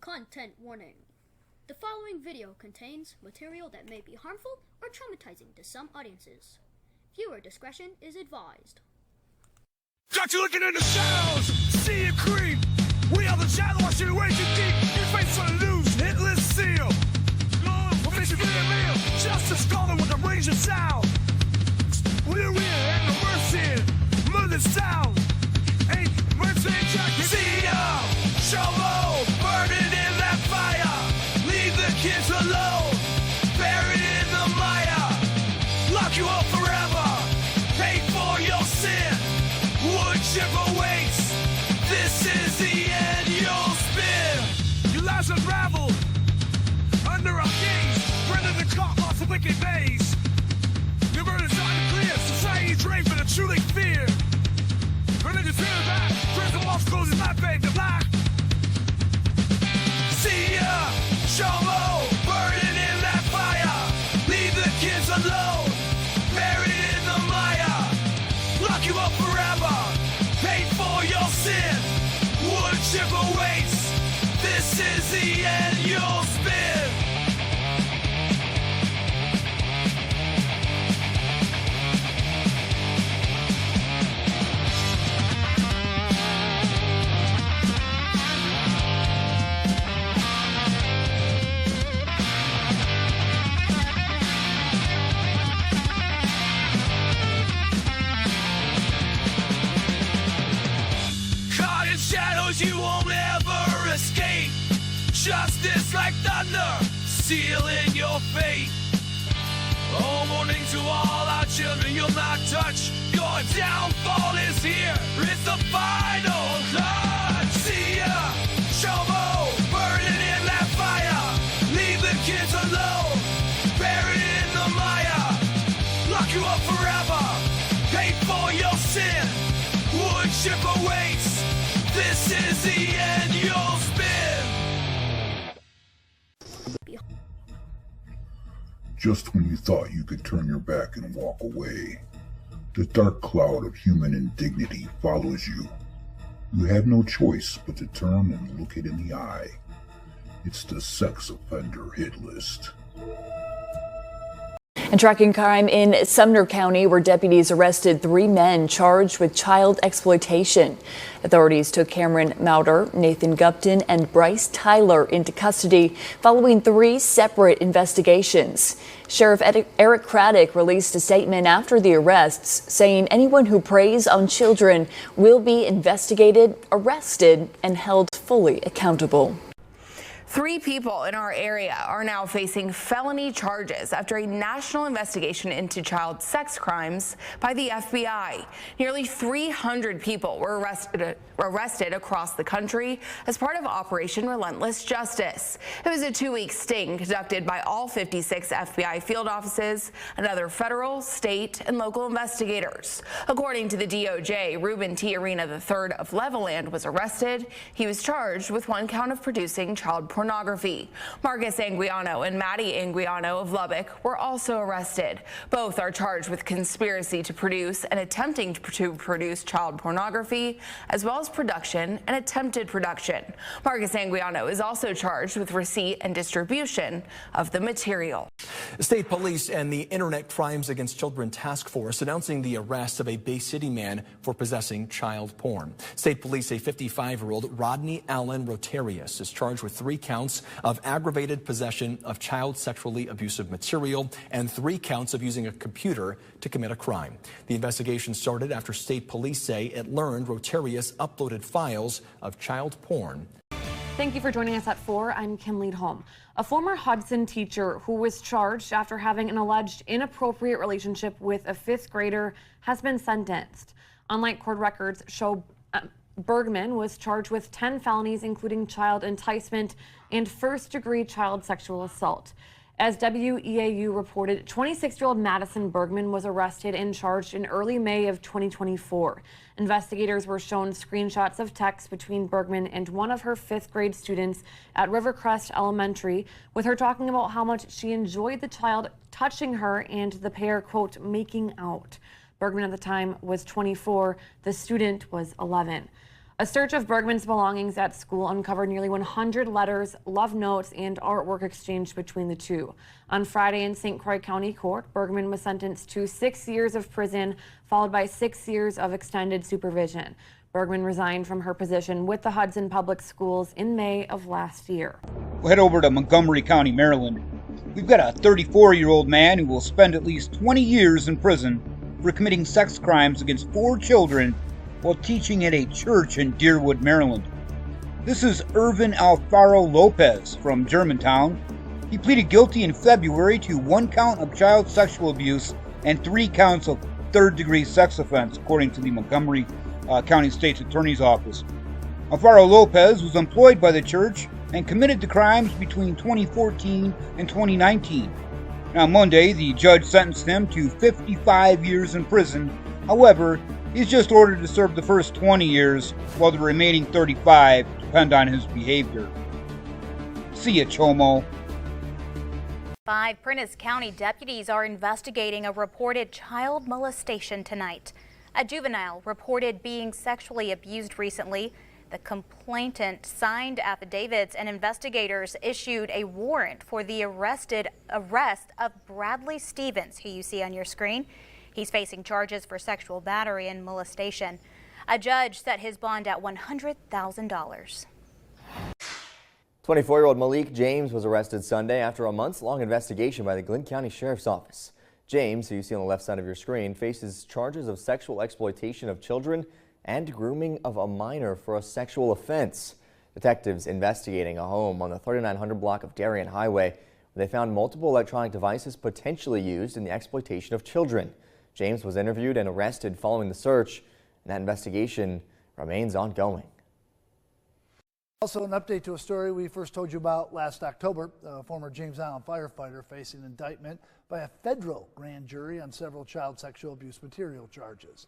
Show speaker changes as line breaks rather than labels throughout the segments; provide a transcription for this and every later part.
Content warning. The following video contains material that may be harmful or traumatizing to some audiences. Viewer discretion is advised.
Got you looking in the shadows, see it creep. We are the shadow, I should way too deep. Your face on the loose, hit list seal. We're fishing for the meal, just a scholar with a range of sound. We're in and the worst in, mother sound. Ain't mercy jacket. See ya, shovel, burning in that fire. Leave the kids alone, buried in the mire. Lock you up forever, pay for your sin. Wood chip awaits, this is the end you'll spin. Your lives unraveled, under our gaze. Brendan the caught lost a wicked maze. Your murder's unclear, society drained for the truly fear. Religion's feeling back, turns the walls closes my babe to black. See ya, shovel, burning in that fire. Leave the kids alone, buried in the mire. Lock you up forever, pay for your sin. Wood chip awaits, this is the end you'll spin. You won't ever escape. Justice like thunder, sealing your fate. Oh, warning to all our children, you'll not touch. Your downfall is here. It's the final cut. See ya, shovel, burning in that fire. Leave the kids alone, buried in the mire. Lock you up forever, pay for your sin. Wood chip awaits. This is the end you'll spin.
Just when you thought you could turn your back and walk away, the dark cloud of human indignity follows you. You have no choice but to turn and look it in the eye. It's the sex offender hit list.
And tracking crime in Sumner County, where deputies arrested 3 men charged with child exploitation. Authorities took Cameron Mauder, Nathan Gupton, and Bryce Tyler into custody following 3 separate investigations. Sheriff Eric Craddock released a statement after the arrests, saying anyone who preys on children will be investigated, arrested, and held fully accountable.
3 people in our area are now facing felony charges after a national investigation into child sex crimes by the FBI. Nearly 300 people were arrested across the country as part of Operation Relentless Justice. It was a 2-week sting conducted by all 56 FBI field offices and other federal, state, and local investigators. According to the DOJ, Ruben T. Arena III of Levelland was arrested. He was charged with 1 count of producing child pornography. Marcus Anguiano and Maddie Anguiano of Lubbock were also arrested. Both are charged with conspiracy to produce and attempting to produce child pornography, as well as production and attempted production. Marcus Anguiano is also charged with receipt and distribution of the material.
State police and the Internet Crimes Against Children Task Force announcing the arrest of a Bay City man for possessing child porn. State police say 55-year-old Rodney Allen Rotarius is charged with 3 counts of aggravated possession of child sexually abusive material and 3 counts of using a computer to commit a crime. The investigation started after state police say it learned Rotarius uploaded files of child porn.
Thank you for joining us at 4. I'm Kim Leadholm. A former Hudson teacher who was charged after having an alleged inappropriate relationship with a 5th grader has been sentenced. Unlike court records show, Bergman was charged with 10 felonies, including child enticement and first-degree child sexual assault. As WEAU reported, 26-year-old Madison Bergman was arrested and charged in early May of 2024. Investigators were shown screenshots of texts between Bergman and one of her 5th grade students at Rivercrest Elementary, with her talking about how much she enjoyed the child touching her and the pair, quote, making out. Bergman at the time was 24. The student was 11. A search of Bergman's belongings at school uncovered nearly 100 letters, love notes, and artwork exchanged between the two. On Friday in St. Croix County Court, Bergman was sentenced to 6 years of prison, followed by 6 years of extended supervision. Bergman resigned from her position with the Hudson Public Schools in May of last year.
We'll head over to Montgomery County, Maryland. We've got a 34-year-old man who will spend at least 20 years in prison for committing sex crimes against 4 children while teaching at a church in Deerwood, Maryland. This is Irvin Alfaro Lopez from Germantown. He pleaded guilty in February to 1 count of child sexual abuse and 3 counts of third-degree sex offense, according to the Montgomery County State's Attorney's Office. Alfaro Lopez was employed by the church and committed the crimes between 2014 and 2019. Now, Monday, the judge sentenced him to 55 years in prison. However, he's just ordered to serve the first 20 years, while the remaining 35 depend on his behavior. See ya, Chomo.
5 Prentiss County deputies are investigating a reported child molestation tonight. A juvenile reported being sexually abused recently. The complainant signed affidavits and investigators issued a warrant for the arrest of Bradley Stevens, who you see on your screen. He's facing charges for sexual battery and molestation. A judge set his bond at $100,000.
24-year-old Malik James was arrested Sunday after a months-long investigation by the Glynn County Sheriff's Office. James, who you see on the left side of your screen, faces charges of sexual exploitation of children and grooming of a minor for a sexual offense. Detectives investigating a home on the 3900 block of Darien Highway, where they found multiple electronic devices potentially used in the exploitation of children. James was interviewed and arrested following the search, and that investigation remains ongoing.
Also, an update to a story we first told you about last October. A former James Island firefighter facing indictment by a federal grand jury on several child sexual abuse material charges.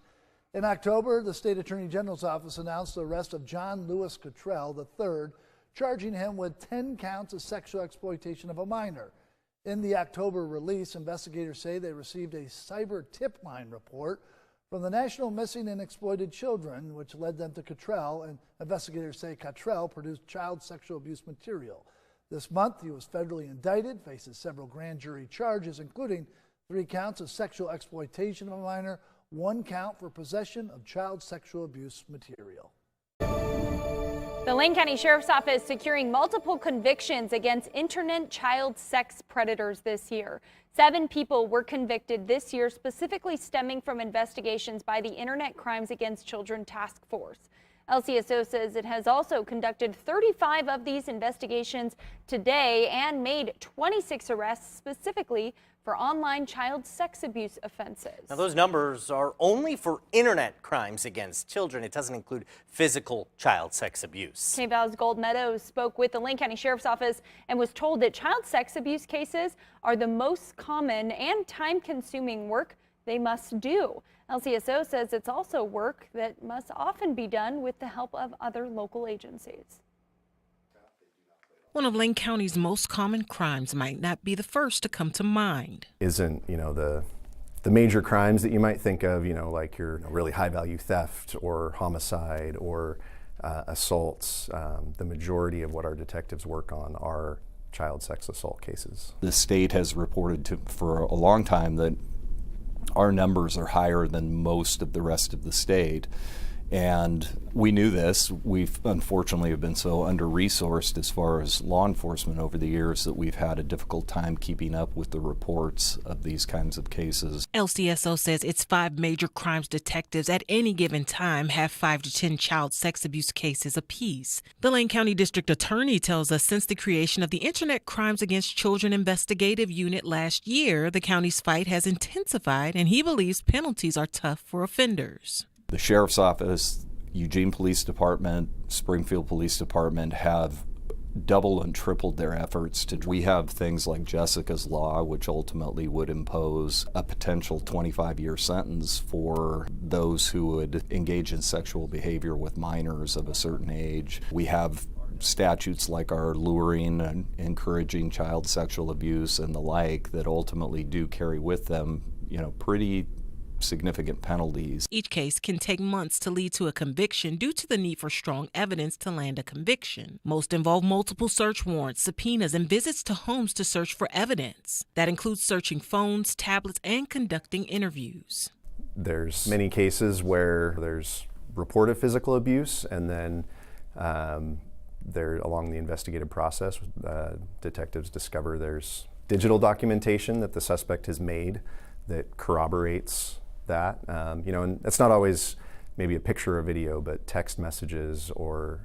In October, the State Attorney General's office announced the arrest of John Lewis Cottrell III, charging him with 10 counts of sexual exploitation of a minor. In the October release, investigators say they received a cyber tip line report from the National Missing and Exploited Children, which led them to Cottrell, and investigators say Cottrell produced child sexual abuse material. This month, he was federally indicted, faces several grand jury charges, including 3 counts of sexual exploitation of a minor, 1 count for possession of child sexual abuse material.
The Lane County Sheriff's Office securing multiple convictions against internet child sex predators this year. 7 people were convicted this year, specifically stemming from investigations by the Internet Crimes Against Children Task Force. LCSO says it has also conducted 35 of these investigations today and made 26 arrests specifically for online child sex abuse offenses.
Now, those numbers are only for internet crimes against children. It doesn't include physical child sex abuse.
KVAL's Gold Meadows spoke with the Lane County Sheriff's Office and was told that child sex abuse cases are the most common and time-consuming work they must do. LCSO says it's also work that must often be done with the help of other local agencies.
One of Lane County's most common crimes might not be the first to come to mind.
Isn't, the major crimes that you might think of, like your really high value theft or homicide or assaults. The majority of what our detectives work on are child sex assault cases.
The state has reported for a long time that our numbers are higher than most of the rest of the state. And we knew this. We've unfortunately have been so under-resourced as far as law enforcement over the years that we've had a difficult time keeping up with the reports of these kinds of cases.
LCSO says its 5 major crimes detectives at any given time have 5 to 10 child sex abuse cases apiece. The Lane County District Attorney tells us since the creation of the Internet Crimes Against Children Investigative Unit last year, the county's fight has intensified, and he believes penalties are tough for offenders.
The Sheriff's Office, Eugene Police Department, Springfield Police Department have doubled and tripled their efforts. We have things like Jessica's Law, which ultimately would impose a potential 25-year sentence for those who would engage in sexual behavior with minors of a certain age. We have statutes like our luring and encouraging child sexual abuse and the like that ultimately do carry with them, pretty significant penalties.
Each case can take months to lead to a conviction due to the need for strong evidence to land a conviction. Most involve multiple search warrants, subpoenas, and visits to homes to search for evidence. That includes searching phones, tablets, and conducting interviews.
There's many cases where there's reported physical abuse, and then along the investigative process, detectives discover there's digital documentation that the suspect has made that corroborates that. And it's not always maybe a picture or video, but text messages or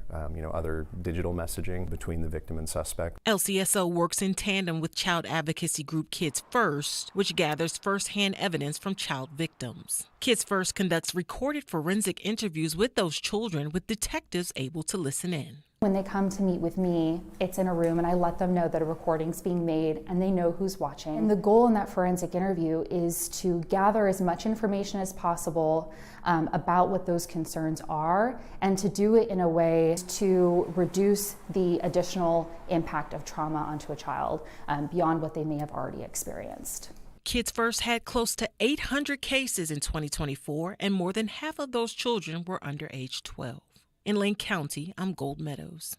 other digital messaging between the victim and suspect.
LCSO works in tandem with child advocacy group Kids First, which gathers firsthand evidence from child victims. Kids First conducts recorded forensic interviews with those children, with detectives able to listen in.
When they come to meet with me, it's in a room and I let them know that a recording's being made and they know who's watching. And the goal in that forensic interview is to gather as much information as possible about what those concerns are, and to do it in a way to reduce the additional impact of trauma onto a child beyond what they may have already experienced.
Kids First had close to 800 cases in 2024, and more than half of those children were under age 12. In Lane County, I'm Gold Meadows.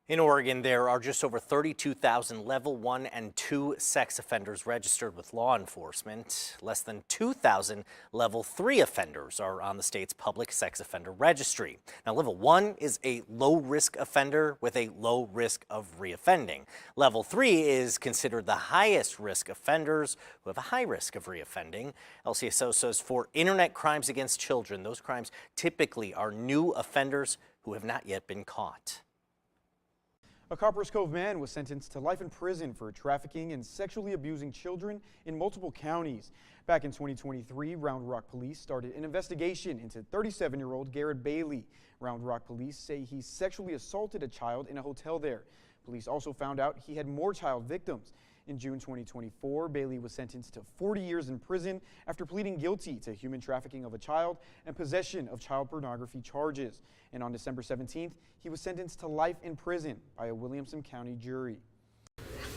In Oregon, there are just over 32,000 level 1 and 2 sex offenders registered with law enforcement. Less than 2,000 level 3 offenders are on the state's public sex offender registry. Now, level 1 is a low-risk offender with a low risk of reoffending. Level 3 is considered the highest risk offenders who have a high risk of reoffending. LCSO says for internet crimes against children, those crimes typically are new offenders who have not yet been caught.
A Copper's Cove man was sentenced to life in prison for trafficking and sexually abusing children in multiple counties. Back in 2023, Round Rock Police started an investigation into 37-year-old Garrett Bailey. Round Rock Police say he sexually assaulted a child in a hotel there. Police also found out he had more child victims. In June 2024, Bailey was sentenced to 40 years in prison after pleading guilty to human trafficking of a child and possession of child pornography charges. And on December 17th, he was sentenced to life in prison by a Williamson County jury.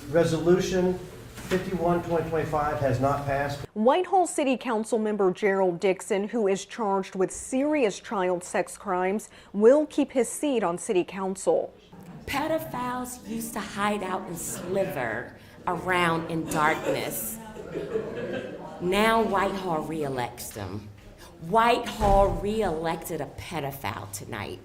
Resolution 51-2025 has not passed.
Whitehall City Council member Gerald Dixon, who is charged with serious child sex crimes, will keep his seat on City Council.
Pedophiles used to hide out and sliver around in darkness. Now Whitehall reelects them. Whitehall reelected a pedophile tonight.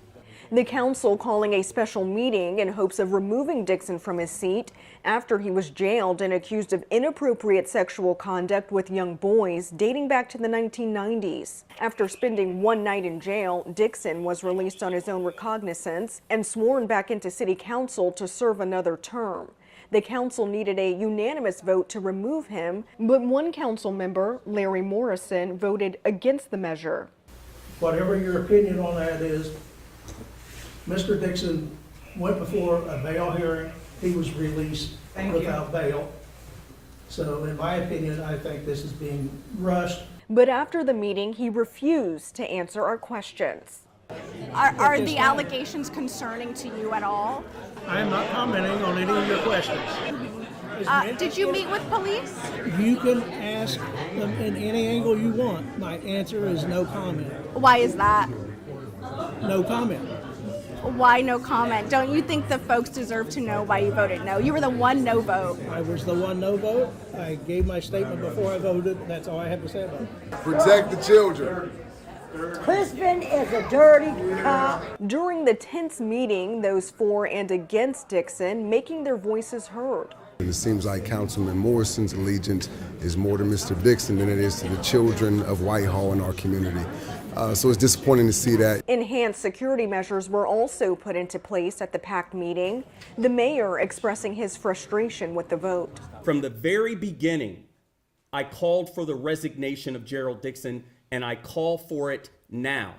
The council calling a special meeting in hopes of removing Dixon from his seat after he was jailed and accused of inappropriate sexual conduct with young boys dating back to the 1990s. After spending one night in jail, Dixon was released on his own recognizance and sworn back into City Council to serve another term. The council needed a unanimous vote to remove him, but one council member, Larry Morrison, voted against the measure.
Whatever your opinion on that is, Mr. Dixon went before a bail hearing. He was released without bail. So in my opinion, I think this is being rushed.
But after the meeting, he refused to answer our questions.
Are the allegations concerning to you at all?
I am not commenting on any of your questions.
Did you meet with police?
You can ask them in any angle you want. My answer is no comment.
Why is that?
No comment.
Why no comment? Don't you think the folks deserve to know why you voted no? You were the one no vote.
I was the one no vote. I gave my statement before I voted. That's all I have to say about it.
Protect the children.
Crispin is a dirty cop. During the tense meeting, those for and against Dixon making their voices heard.
It seems like Councilman Morrison's allegiance is more to Mr. Dixon than it is to the children of Whitehall in our community. So it's disappointing to see that.
Enhanced security measures were also put into place at the packed meeting, the mayor expressing his frustration with the vote.
From the very beginning, I called for the resignation of Gerald Dixon, and I call for it now.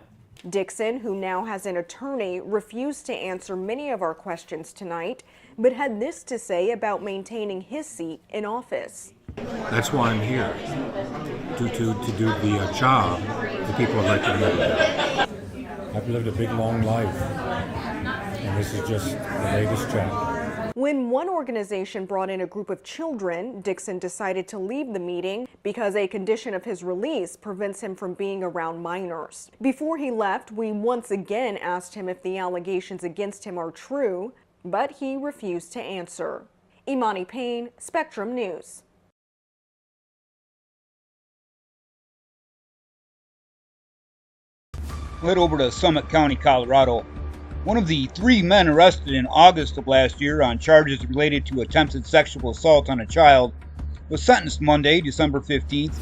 Dixon, who now has an attorney, refused to answer many of our questions tonight, but had this to say about maintaining his seat in office.
That's why I'm here, to do the job the people elected me to do. I've lived a big, long life, and this is just the latest chapter.
When one organization brought in a group of children, Dixon decided to leave the meeting because a condition of his release prevents him from being around minors. Before he left, we once again asked him if the allegations against him are true, but he refused to answer. Imani Payne, Spectrum News.
Head over to Summit County, Colorado. One of the 3 men arrested in August of last year on charges related to attempted sexual assault on a child was sentenced Monday, December 15th.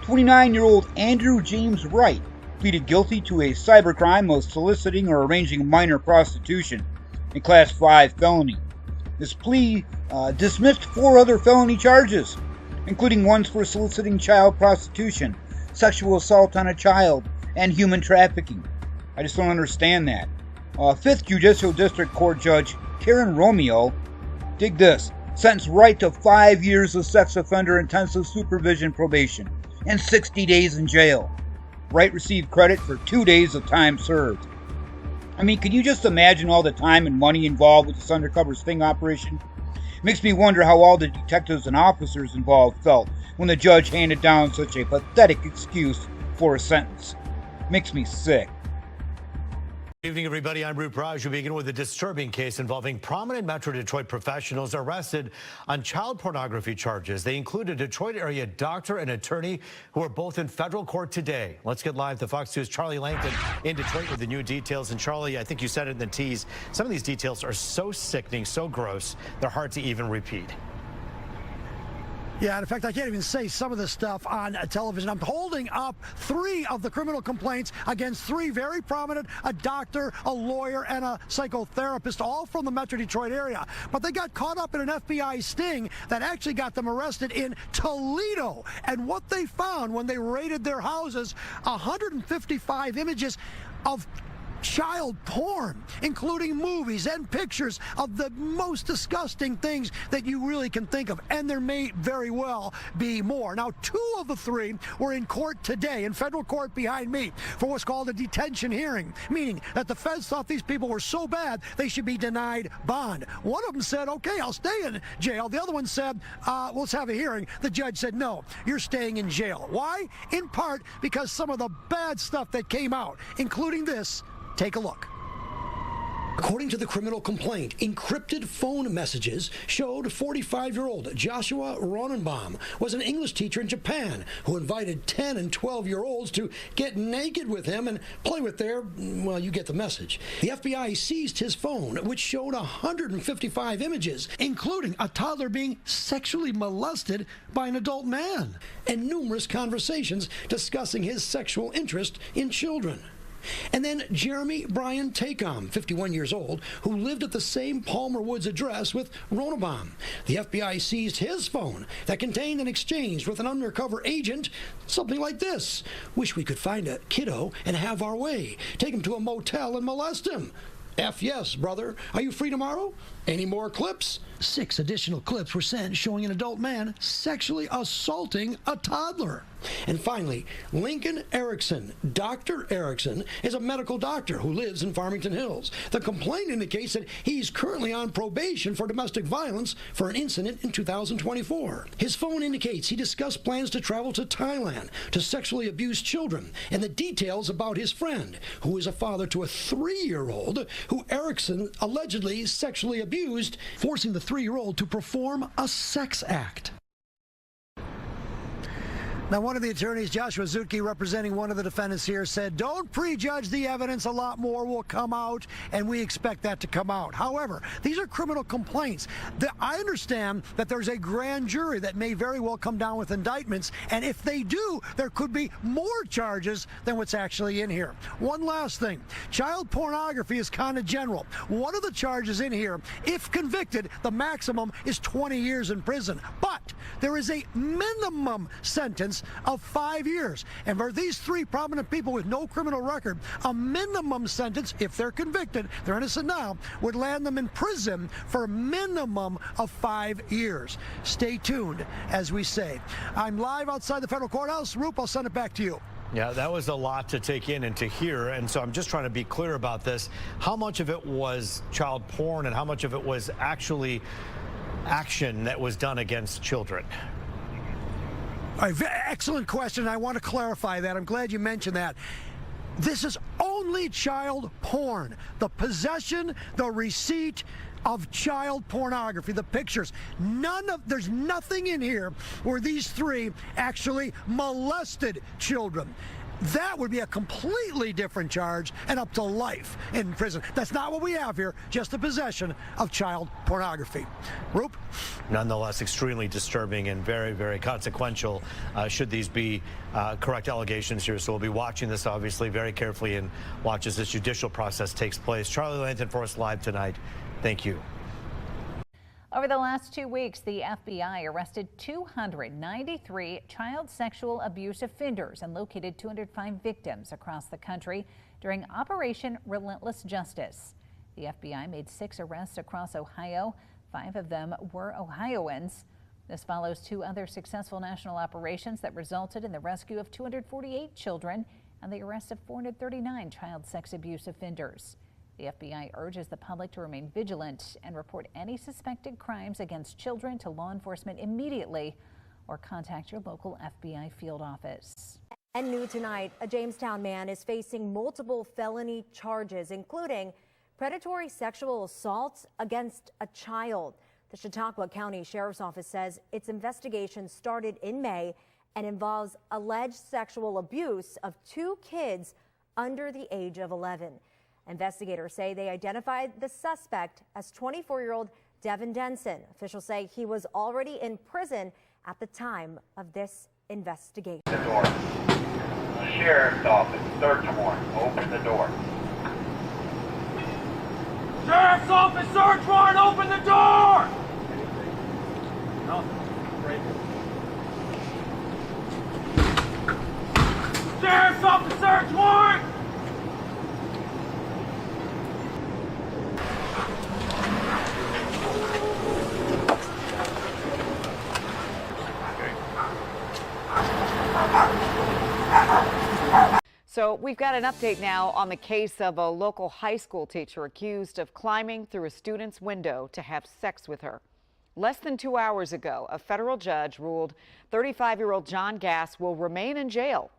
29-year-old Andrew James Wright pleaded guilty to a cybercrime of soliciting or arranging minor prostitution, a Class 5 felony. This plea dismissed 4 other felony charges, including ones for soliciting child prostitution, sexual assault on a child, and human trafficking. I just don't understand that. 5th Judicial District Court Judge Karen Romeo, dig this, sentenced Wright to 5 years of sex offender intensive supervision probation and 60 days in jail. Wright received credit for 2 days of time served. I mean, can you just imagine all the time and money involved with this undercover sting operation? Makes me wonder how all the detectives and officers involved felt when the judge handed down such a pathetic excuse for a sentence. Makes me sick.
Good evening, everybody. I'm Root Raj. We begin with a disturbing case involving prominent Metro Detroit professionals arrested on child pornography charges. They include a Detroit area doctor and attorney who are both in federal court today. Let's get live to Fox 2's Charlie Langton in Detroit with the new details. And Charlie, I think you said it in the tease. Some of these details are so sickening, so gross, they're hard to even repeat.
Yeah, in fact, I can't even say some of this stuff on television. I'm holding up 3 of the criminal complaints against 3 very prominent, a doctor, a lawyer, and a psychotherapist, all from the Metro Detroit area. But they got caught up in an FBI sting that actually got them arrested in Toledo. And what they found when they raided their houses, 155 images of child porn, including movies and pictures of the most disgusting things that you really can think of. And there may very well be more. Now, 2 of the 3 were in court today, in federal court behind me, for what's called a detention hearing, meaning that the feds thought these people were so bad they should be denied bond. One of them said, okay, I'll stay in jail. The other one said, well, let's have a hearing. The judge said, no, you're staying in jail. Why? In part because some of the bad stuff that came out, including this. Take a look. According to the criminal complaint, encrypted phone messages showed 45-year-old Joshua Ronenbaum was an English teacher in Japan who invited 10 and 12-year-olds to get naked with him and play with their, well, you get the message. The FBI seized his phone, which showed 155 images, including a toddler being sexually molested by an adult man, and numerous conversations discussing his sexual interest in children. And then Jeremy Brian Tacom, 51 years old, who lived at the same Palmer Woods address with Ronenbaum. The FBI seized his phone that contained an exchange with an undercover agent, something like this. Wish we could find a kiddo and have our way. Take him to a motel and molest him. F yes, brother. Are you free tomorrow? Any more clips? 6 additional clips were sent showing an adult man sexually assaulting a toddler. And finally, Lincoln Erickson. Dr. Erickson is a medical doctor who lives in Farmington Hills. The complaint indicates that he's currently on probation for domestic violence for an incident in 2024. His phone indicates he discussed plans to travel to Thailand to sexually abuse children, and the details about his friend, who is a father to a 3-year-old who Erickson allegedly sexually abused, forcing the 3-year-old to perform a sex act. Now, one of the attorneys, Joshua Zucke, representing one of the defendants here, said, don't prejudge the evidence. A lot more will come out, and we expect that to come out. However, these are criminal complaints. I understand that there's a grand jury that may very well come down with indictments, and if they do, there could be more charges than what's actually in here. One last thing. Child pornography is kind of general. One of the charges in here, if convicted, the maximum is 20 years in prison. But there is a minimum sentence of 5 years. And for these 3 prominent people with no criminal record, a minimum sentence, if they're convicted, they're innocent now, would land them in prison for a minimum of 5 years. Stay tuned, as we say. I'm live outside the federal courthouse. Roop, I'll send it back to you.
Yeah, that was a lot to take in and to hear, and so I'm just trying to be clear about this. How much of it was child porn and how much of it was actually action that was done against children?
All right, excellent question. I want to clarify that. I'm glad you mentioned that. This is only child porn. The possession, the receipt of child pornography, the pictures. There's nothing in here where these three actually molested children. That would be a completely different charge and up to life in prison. That's not what we have here, just the possession of child pornography. Roop?
Nonetheless, extremely disturbing and very, very consequential should these be correct allegations here. So we'll be watching this obviously very carefully and watch as this judicial process takes place. Charlie Langton for us live tonight. Thank you.
Over the last 2 weeks, the FBI arrested 293 child sexual abuse offenders and located 205 victims across the country during Operation Relentless Justice. The FBI made 6 arrests across Ohio. 5 of them were Ohioans. This follows 2 other successful national operations that resulted in the rescue of 248 children and the arrest of 439 child sex abuse offenders. The FBI urges the public to remain vigilant and report any suspected crimes against children to law enforcement immediately or contact your local FBI field office.
And new tonight, a Jamestown man is facing multiple felony charges, including predatory sexual assault against a child. The Chautauqua County Sheriff's Office says its investigation started in May and involves alleged sexual abuse of 2 kids under the age of 11. Investigators say they identified the suspect as 24-year-old Devin Denson. Officials say he was already in prison at the time of this investigation.
The door. Sheriff's office, search warrant. Open the door.
Sheriff's office, search warrant. Open the door.
No.
Sheriff's office, search warrant.
So we've got an update now on the case of a local high school teacher accused of climbing through a student's window to have sex with her. Less than 2 hours ago, a federal judge ruled 35-year-old John Gass will remain in jail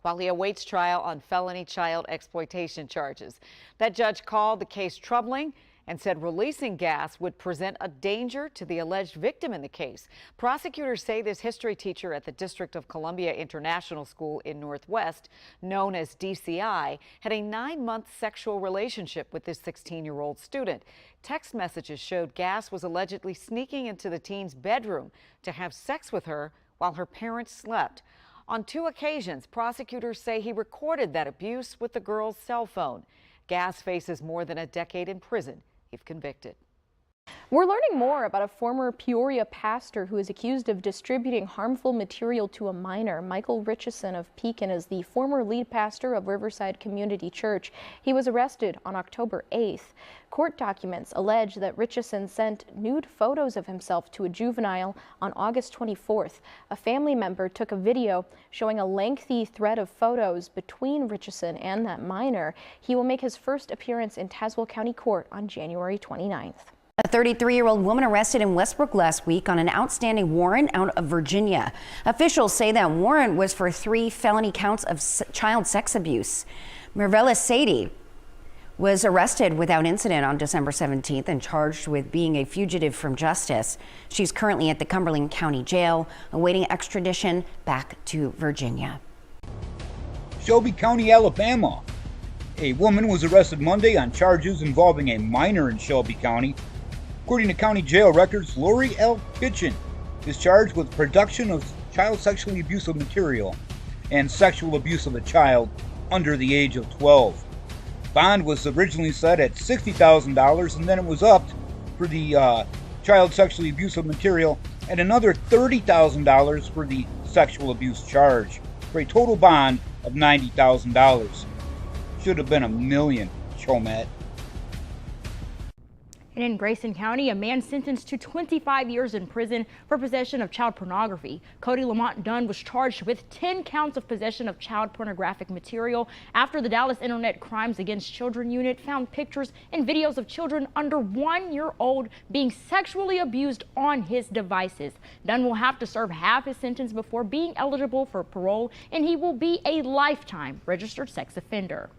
while he awaits trial on felony child exploitation charges. That judge called the case troubling and said releasing Gass would present a danger to the alleged victim in the case. Prosecutors say this history teacher at the District of Columbia International School in Northwest, known as DCI, had a 9-month sexual relationship with this 16-year-old student. Text messages showed Gass was allegedly sneaking into the teen's bedroom to have sex with her while her parents slept. On 2 occasions, prosecutors say he recorded that abuse with the girl's cell phone. Gass faces more than a decade in prison if convicted.
We're learning more about a former Peoria pastor who is accused of distributing harmful material to a minor. Michael Richardson of Pekin is the former lead pastor of Riverside Community Church. He was arrested on October 8th. Court documents allege that Richardson sent nude photos of himself to a juvenile on August 24th. A family member took a video showing a lengthy thread of photos between Richardson and that minor. He will make his first appearance in Tazewell County Court on January 29th.
A 33-year-old woman arrested in Westbrook last week on an outstanding warrant out of Virginia. Officials say that warrant was for 3 felony counts of child sex abuse. Mirvella Sadie was arrested without incident on December 17th and charged with being a fugitive from justice. She's currently at the Cumberland County Jail, awaiting extradition back to Virginia.
Shelby County, Alabama. A woman was arrested Monday on charges involving a minor in Shelby County. According to county jail records, Lori L. Kitchen is charged with production of child sexually abusive material and sexual abuse of a child under the age of 12. Bond was originally set at $60,000 and then it was upped for the child sexually abusive material and another $30,000 for the sexual abuse charge, for a total bond of $90,000. Should have been $1 million, Chomet.
And in Grayson County, a man sentenced to 25 years in prison for possession of child pornography. Cody Lamont Dunn was charged with 10 counts of possession of child pornographic material after the Dallas Internet Crimes Against Children Unit found pictures and videos of children under 1 year old being sexually abused on his devices. Dunn will have to serve half his sentence before being eligible for parole, and he will be a lifetime registered sex offender.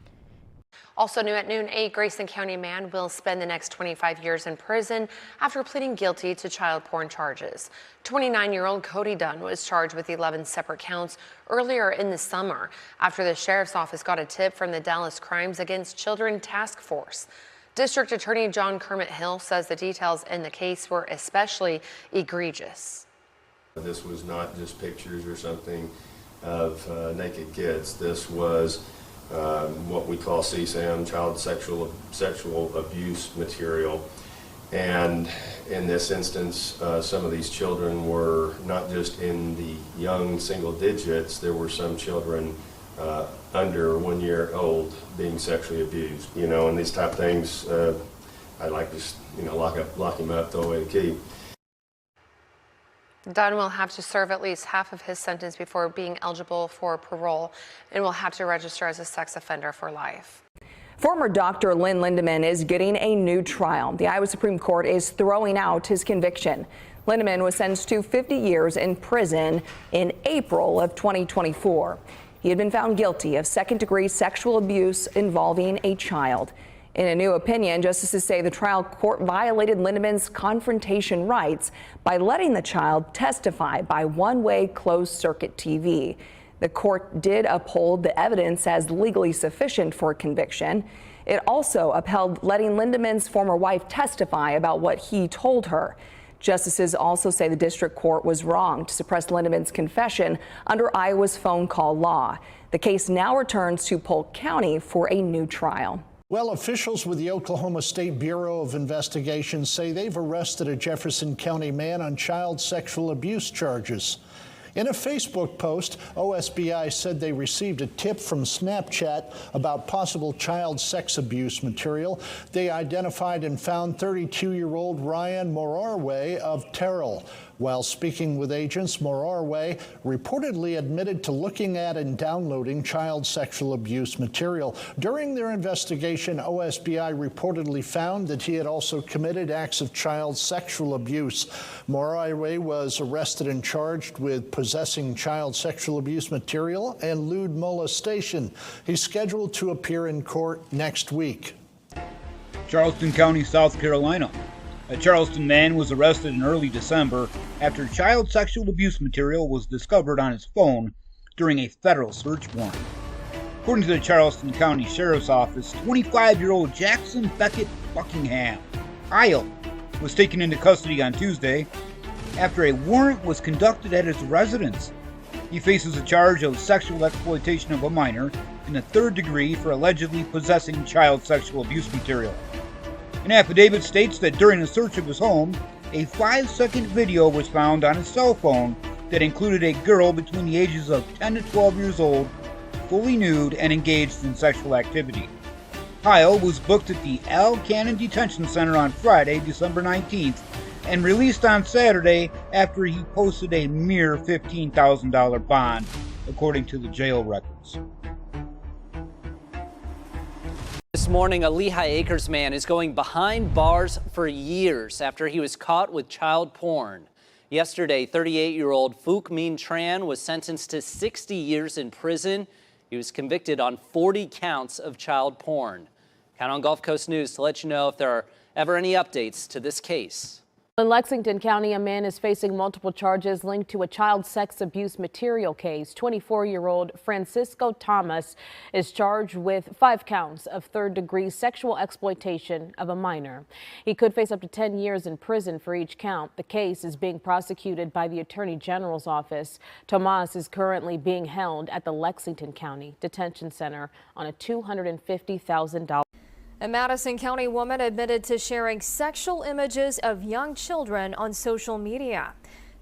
Also new at noon, a Grayson County man will spend the next 25 years in prison after pleading guilty to child porn charges. 29-year-old Cody Dunn was charged with 11 separate counts earlier in the summer after the sheriff's office got a tip from the Dallas Crimes Against Children Task Force. District Attorney John Kermit Hill says the details in the case were especially egregious.
This was not just pictures or something of naked kids. This was what we call CSAM, child sexual abuse material. And in this instance, some of these children were not just in the young single digits, there were some children under 1 year old being sexually abused. You know, and these type of things, I'd like to, lock him up, throw away the key.
Dunn will have to serve at least half of his sentence before being eligible for parole and will have to register as a sex offender for life.
Former Dr. Lynn Lindemann is getting a new trial. The Iowa Supreme Court is throwing out his conviction. Lindemann was sentenced to 50 years in prison in April of 2024. He had been found guilty of second-degree sexual abuse involving a child. In a new opinion, justices say the trial court violated Lindemann's confrontation rights by letting the child testify by one-way closed-circuit TV. The court did uphold the evidence as legally sufficient for conviction. It also upheld letting Lindemann's former wife testify about what he told her. Justices also say the district court was wrong to suppress Lindemann's confession under Iowa's phone call law. The case now returns to Polk County for a new trial.
Well, officials with the Oklahoma State Bureau of Investigation say they've arrested a Jefferson County man on child sexual abuse charges. In a Facebook post, OSBI said they received a tip from Snapchat about possible child sex abuse material. They identified and found 32-year-old Ryan Morarway of Terrell. While speaking with agents, Morarway reportedly admitted to looking at and downloading child sexual abuse material. During their investigation, OSBI reportedly found that he had also committed acts of child sexual abuse. Morarway was arrested and charged with possessing child sexual abuse material and lewd molestation. He's scheduled to appear in court next week.
Charleston County, South Carolina. A Charleston man was arrested in early December after child sexual abuse material was discovered on his phone during a federal search warrant. According to the Charleston County Sheriff's Office, 25-year-old Jackson Beckett Buckingham Isle was taken into custody on Tuesday after a warrant was conducted at his residence. He faces a charge of sexual exploitation of a minor in the third degree for allegedly possessing child sexual abuse material. An affidavit states that during the search of his home, a 5-second video was found on his cell phone that included a girl between the ages of 10 to 12 years old, fully nude and engaged in sexual activity. Heil was booked at the L. Cannon Detention Center on Friday, December 19th, and released on Saturday after he posted a mere $15,000 bond, according to the jail records.
This morning, a Lehigh Acres man is going behind bars for years after he was caught with child porn. Yesterday, 38-year-old Phuc Minh Tran was sentenced to 60 years in prison. He was convicted on 40 counts of child porn. Count on Gulf Coast News to let you know if there are ever any updates to this case.
In Lexington County, a man is facing multiple charges linked to a child sex abuse material case. 24-year-old Francisco Thomas is charged with 5 counts of third-degree sexual exploitation of a minor. He could face up to 10 years in prison for each count. The case is being prosecuted by the Attorney General's office. Tomas is currently being held at the Lexington County Detention Center on a $250,000.
A Madison County woman admitted to sharing sexual images of young children on social media.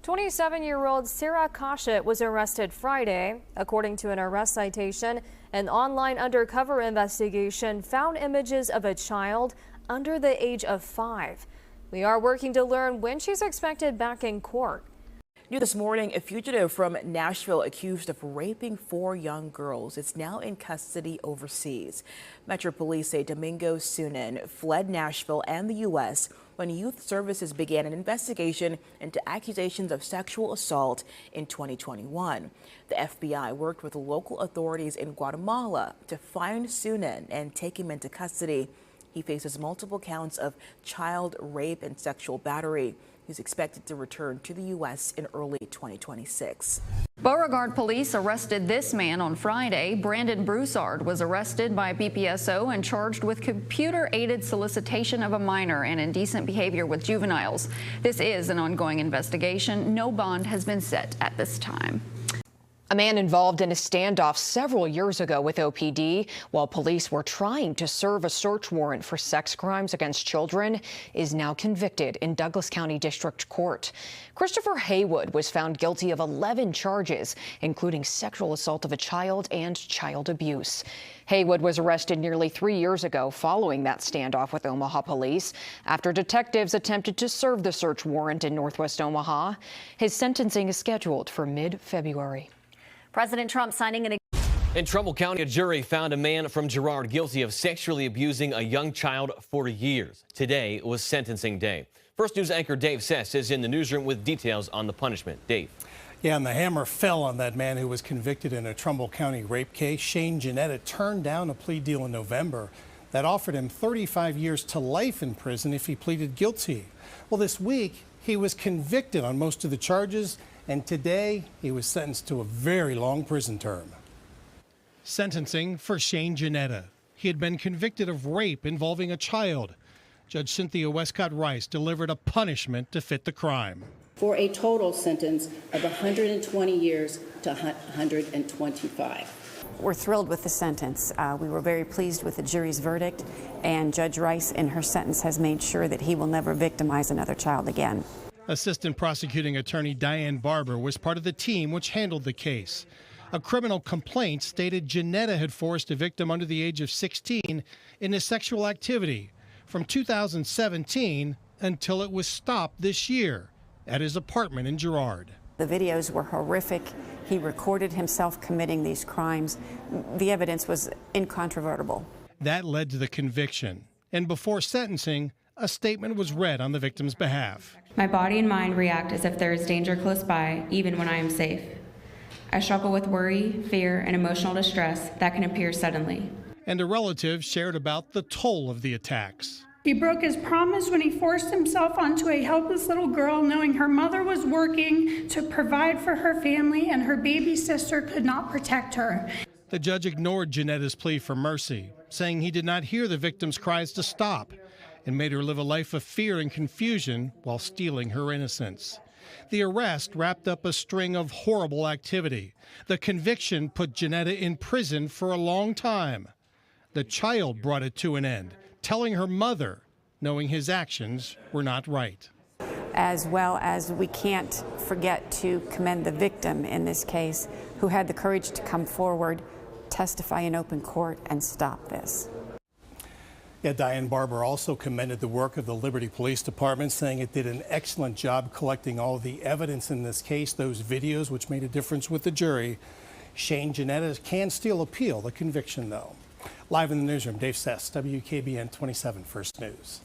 27-year-old Sarah Kashit was arrested Friday. According to an arrest citation, an online undercover investigation found images of a child under the age of 5. We are working to learn when she's expected back in court.
New this morning, a fugitive from Nashville accused of raping 4 young girls is now in custody overseas. Metro Police say Domingo Sunan fled Nashville and the U.S. when Youth Services began an investigation into accusations of sexual assault in 2021. The FBI worked with local authorities in Guatemala to find Sunan and take him into custody. He faces multiple counts of child rape and sexual battery. He's expected to return to the U.S. in early 2026.
Beauregard police arrested this man on Friday. Brandon Broussard was arrested by BPSO and charged with computer-aided solicitation of a minor and indecent behavior with juveniles. This is an ongoing investigation. No bond has been set at this time.
A man involved in a standoff several years ago with OPD while police were trying to serve a search warrant for sex crimes against children is now convicted in Douglas County District Court. Christopher Haywood was found guilty of 11 charges, including sexual assault of a child and child abuse. Haywood was arrested nearly 3 years ago following that standoff with Omaha police after detectives attempted to serve the search warrant in Northwest Omaha. His sentencing is scheduled for mid-February.
President Trump signing an...
In Trumbull County, a jury found a man from Girard guilty of sexually abusing a young child for years. Today was sentencing day. First News anchor Dave Sess is in the newsroom with details on the punishment. Dave.
Yeah, and the hammer fell on that man who was convicted in a Trumbull County rape case. Shane Janetta turned down a plea deal in November that offered him 35 years to life in prison if he pleaded guilty. Well, this week, he was convicted on most of the charges, and today he was sentenced to a very long prison term. Sentencing for Shane Janetta. He had been convicted of rape involving a child. Judge Cynthia Westcott Rice delivered a punishment to fit the crime.
For a total sentence of 120 years to 125.
We're thrilled with the sentence. We were very pleased with the jury's verdict, and Judge Rice in her sentence has made sure that he will never victimize another child again.
Assistant Prosecuting Attorney Diane Barber was part of the team which handled the case. A criminal complaint stated Janetta had forced a victim under the age of 16 into sexual activity from 2017 until it was stopped this year at his apartment in Girard.
The videos were horrific. He recorded himself committing these crimes. The evidence was incontrovertible.
That led to the conviction. And before sentencing, a statement was read on the victim's behalf.
My body and mind react as if there is danger close by, even when I am safe. I struggle with worry, fear, and emotional distress that can appear suddenly.
And a relative shared about the toll of the attacks.
He broke his promise when he forced himself onto a helpless little girl, knowing her mother was working to provide for her family and her baby sister could not protect her.
The judge ignored Janetta's plea for mercy, saying he did not hear the victim's cries to stop and made her live a life of fear and confusion while stealing her innocence. The arrest wrapped up a string of horrible activity. The conviction put Janetta in prison for a long time. The child brought it to an end, telling her mother, knowing his actions were not right.
As well as we can't forget to commend the victim in this case, who had the courage to come forward, testify in open court, and stop this.
Yeah, Diane Barber also commended the work of the Liberty Police Department, saying it did an excellent job collecting all the evidence in this case, those videos, which made a difference with the jury. Shane Janetta can still appeal the conviction, though. Live in the newsroom, Dave Sess, WKBN 27 First News.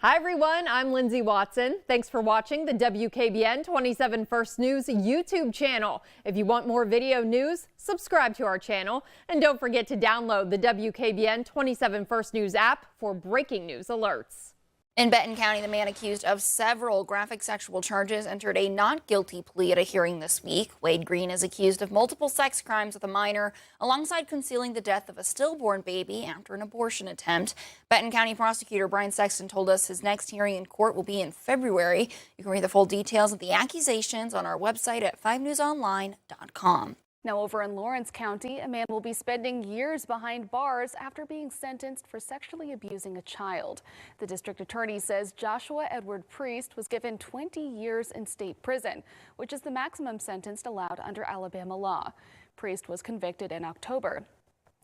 Hi, everyone. I'm Lindsay Watson. Thanks for watching the WKBN 27 First News YouTube channel. If you want more video news, subscribe to our channel. And don't forget to download the WKBN 27 First News app for breaking news alerts.
In Benton County, the man accused of several graphic sexual charges entered a not guilty plea at a hearing this week. Wade Green is accused of multiple sex crimes with a minor, alongside concealing the death of a stillborn baby after an abortion attempt. Benton County Prosecutor Brian Sexton told us his next hearing in court will be in February. You can read the full details of the accusations on our website at 5newsonline.com.
Now over in Lawrence County, a man will be spending years behind bars after being sentenced for sexually abusing a child. The district attorney says Joshua Edward Priest was given 20 years in state prison, which is the maximum sentence allowed under Alabama law. Priest was convicted in October.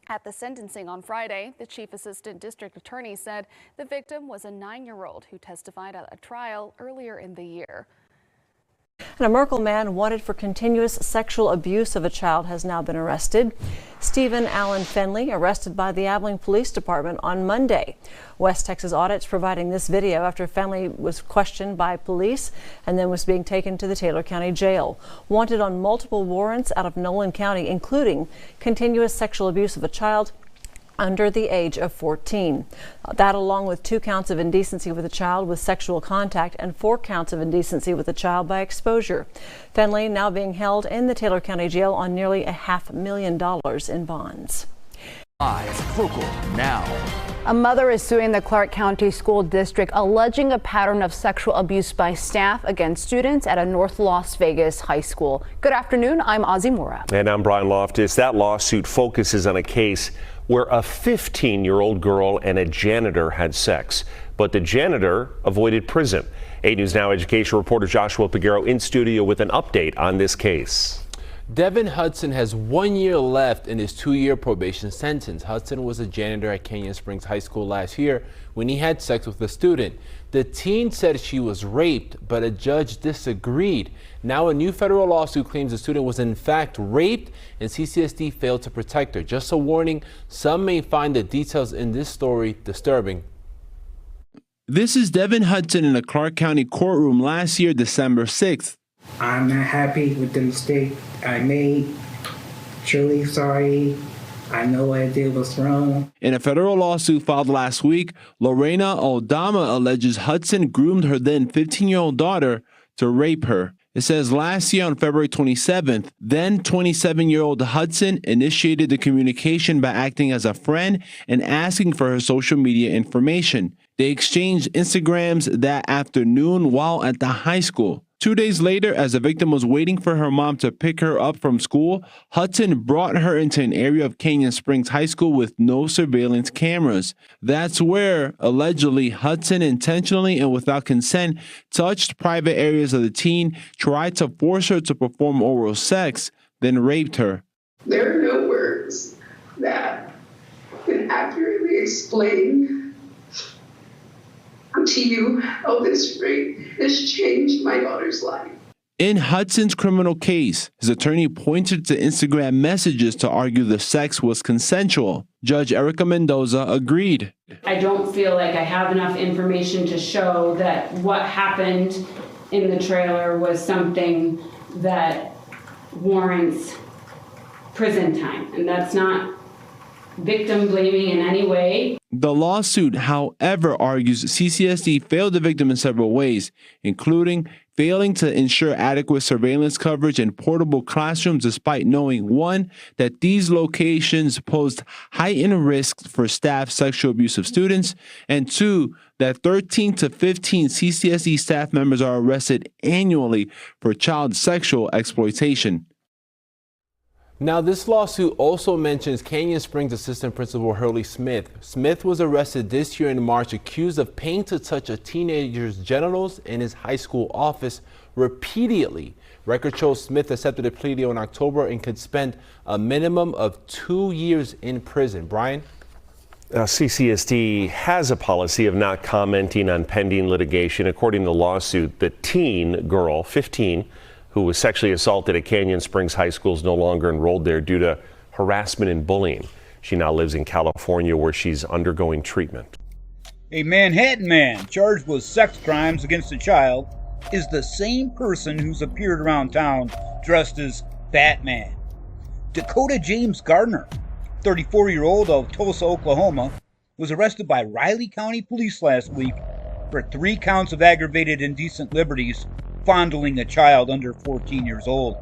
At the sentencing on Friday, the chief assistant district attorney said the victim was a 9-year-old who testified at a trial earlier in the year.
And a Merkel man wanted for continuous sexual abuse of a child has now been arrested. Stephen Allen Fenley arrested by the Abilene Police Department on Monday. West Texas Audit's providing this video after Fenley was questioned by police and then was being taken to the Taylor County Jail. Wanted on multiple warrants out of Nolan County, including continuous sexual abuse of a child under the age of 14. That, along with 2 counts of indecency with a child with sexual contact and 4 counts of indecency with a child by exposure. Fenley now being held in the Taylor County Jail on nearly $500,000 in bonds.
Live, local, now.
A mother is suing the Clark County School District, alleging a pattern of sexual abuse by staff against students at a North Las Vegas high school. Good afternoon, I'm Ozzie Mora.
And I'm Brian Loftus. That lawsuit focuses on a case where a 15-year-old girl and a janitor had sex, but the janitor avoided prison. 8 News Now education reporter Joshua Piguero in studio with an update on this case.
Devin Hudson has 1 year left in his 2-year probation sentence. Hudson was a janitor at Canyon Springs High School last year when he had sex with a student. The teen said she was raped, but a judge disagreed. Now a new federal lawsuit claims the student was in fact raped and CCSD failed to protect her. Just a warning, some may find the details in this story disturbing. This is Devin Hudson in a Clark County courtroom last year, December 6th.
I'm not happy with the mistake I made. Truly sorry. I know what I did was wrong.
In a federal lawsuit filed last week, Lorena Aldama alleges Hudson groomed her then 15-year-old daughter to rape her. It says last year on February 27th, then 27-year-old Hudson initiated the communication by acting as a friend and asking for her social media information. They exchanged Instagrams that afternoon while at the high school. 2 days later, as the victim was waiting for her mom to pick her up from school, Hudson brought her into an area of Canyon Springs High School with no surveillance cameras. That's where, allegedly, Hudson intentionally and without consent touched private areas of the teen, tried to force her to perform oral sex, then raped her.
There are no words that can accurately explain to you how this rape has changed my daughter's life.
In Hudson's criminal case, his attorney pointed to Instagram messages to argue the sex was consensual. Judge Erica Mendoza agreed.
I don't feel like I have enough information to show that what happened in the trailer was something that warrants prison time, and that's not victim blaming in any way.
The lawsuit, however, argues CCSD failed the victim in several ways, including failing to ensure adequate surveillance coverage and portable classrooms despite knowing, 1, that these locations posed heightened risks for staff sexual abuse of students, and 2, that 13 to 15 CCSD staff members are arrested annually for child sexual exploitation. Now, this lawsuit also mentions Canyon Springs Assistant Principal Hurley Smith. Smith was arrested this year in March, accused of paying to touch a teenager's genitals in his high school office repeatedly. Record shows Smith accepted a plea deal in October and could spend a minimum of 2 years in prison. Brian?
CCSD has a policy of not commenting on pending litigation. According to the lawsuit, the teen girl, 15, who was sexually assaulted at Canyon Springs High School is no longer enrolled there due to harassment and bullying. She now lives in California where she's undergoing treatment.
A Manhattan man charged with sex crimes against a child is the same person who's appeared around town dressed as Batman. Dakota James Gardner, 34-year-old of Tulsa, Oklahoma, was arrested by Riley County Police last week for 3 counts of aggravated indecent liberties, fondling a child under 14 years old.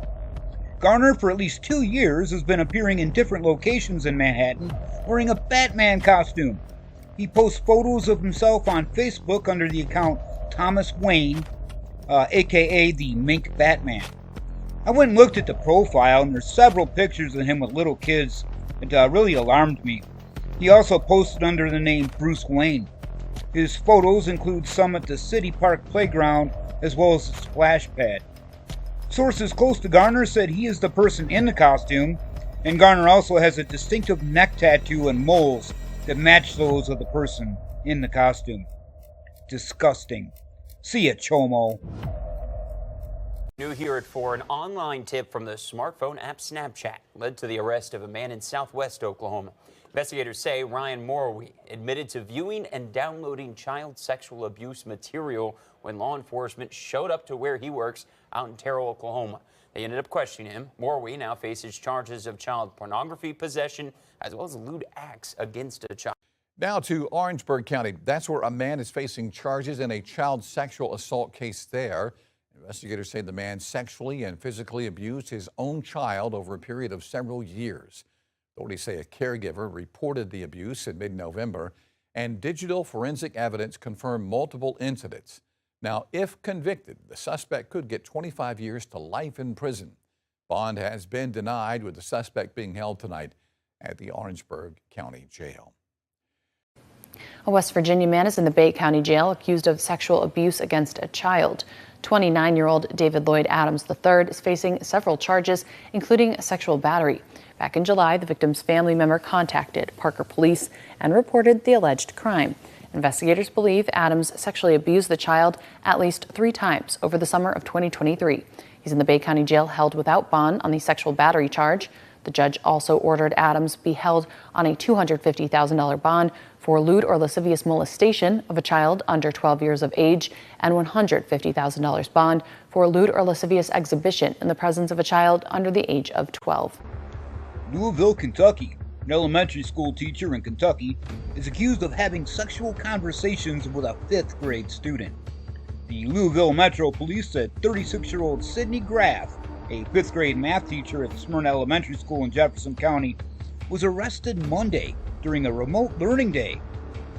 Garner, for at least 2 years, has been appearing in different locations in Manhattan wearing a Batman costume. He posts photos of himself on Facebook under the account Thomas Wayne, aka the Mink Batman. I went and looked at the profile, and there's several pictures of him with little kids. It really alarmed me. He also posted under the name Bruce Wayne. His photos include some at the City Park Playground as well as a splash pad. Sources close to Garner said he is the person in the costume. And Garner also has a distinctive neck tattoo and moles that match those of the person in the costume. Disgusting. See ya, Chomo.
New here at 4, an online tip from the smartphone app Snapchat led to the arrest of a man in southwest Oklahoma. Investigators say Ryan Morwe admitted to viewing and downloading child sexual abuse material when law enforcement showed up to where he works out in Terrell, Oklahoma. They ended up questioning him. Morwe now faces charges of child pornography possession as well as lewd acts against a child.
Now to Orangeburg County. That's where a man is facing charges in a child sexual assault case there. Investigators say the man sexually and physically abused his own child over a period of several years. Authorities say a caregiver reported the abuse in mid-November, and digital forensic evidence confirmed multiple incidents. Now, if convicted, the suspect could get 25 years to life in prison. Bond has been denied, with the suspect being held tonight at the Orangeburg County Jail.
A West Virginia man is in the Bay County Jail accused of sexual abuse against a child. 29-year-old David Lloyd Adams III is facing several charges, including sexual battery. Back in July, the victim's family member contacted Parker Police and reported the alleged crime. Investigators believe Adams sexually abused the child at least 3 times over the summer of 2023. He's in the Bay County Jail held without bond on the sexual battery charge. The judge also ordered Adams be held on a $250,000 bond for lewd or lascivious molestation of a child under 12 years of age and $150,000 bond for lewd or lascivious exhibition in the presence of a child under the age of 12.
Louisville, Kentucky. An elementary school teacher in Kentucky is accused of having sexual conversations with a 5th grade student. The Louisville Metro Police said 36-year-old Sydney Graff, a 5th grade math teacher at the Smyrna Elementary School in Jefferson County, was arrested Monday during a remote learning day.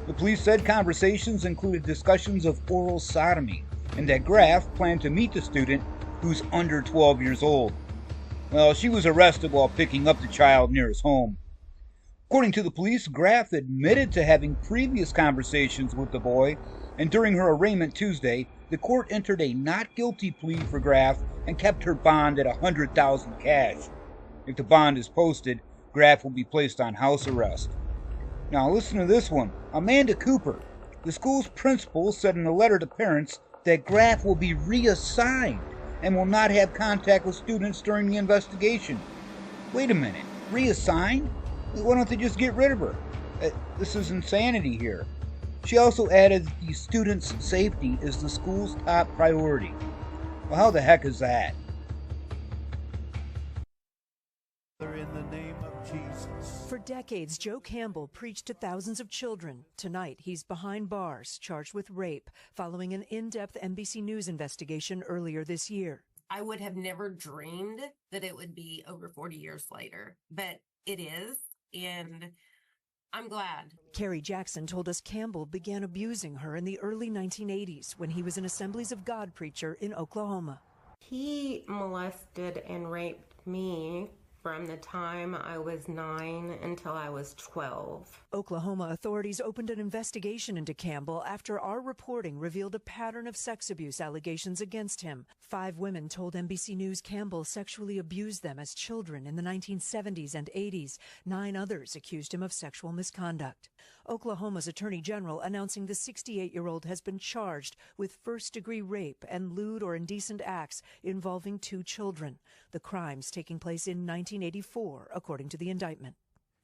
The police said conversations included discussions of oral sodomy and that Graff planned to meet the student, who's under 12 years old. Well, she was arrested while picking up the child near his home. According to the police, Graff admitted to having previous conversations with the boy, and during her arraignment Tuesday, the court entered a not guilty plea for Graff and kept her bond at $100,000 cash. If the bond is posted, Graff will be placed on house arrest. Now listen to this one. Amanda Cooper, the school's principal, said in a letter to parents that Graff will be reassigned and will not have contact with students during the investigation. Wait a minute, reassigned? Why don't they just get rid of her? This is insanity here. She also added the students' safety is the school's top priority. Well, how the heck is that?
In the name of Jesus. For decades, Joe Campbell preached to thousands of children. Tonight, he's behind bars, charged with rape, following an in-depth NBC News investigation earlier this year.
I would have never dreamed that it would be over 40 years later, but it is, and I'm glad.
Carrie Jackson told us Campbell began abusing her in the early 1980s when he was an Assemblies of God preacher in Oklahoma.
He molested and raped me from the time I was 9 until I was 12.
Oklahoma authorities opened an investigation into Campbell after our reporting revealed a pattern of sex abuse allegations against him. 5 women told NBC News Campbell sexually abused them as children in the 1970s and 80s. 9 others accused him of sexual misconduct. Oklahoma's Attorney General announcing the 68-year-old has been charged with first-degree rape and lewd or indecent acts involving 2 children. The crimes taking place in 1984, according to the indictment.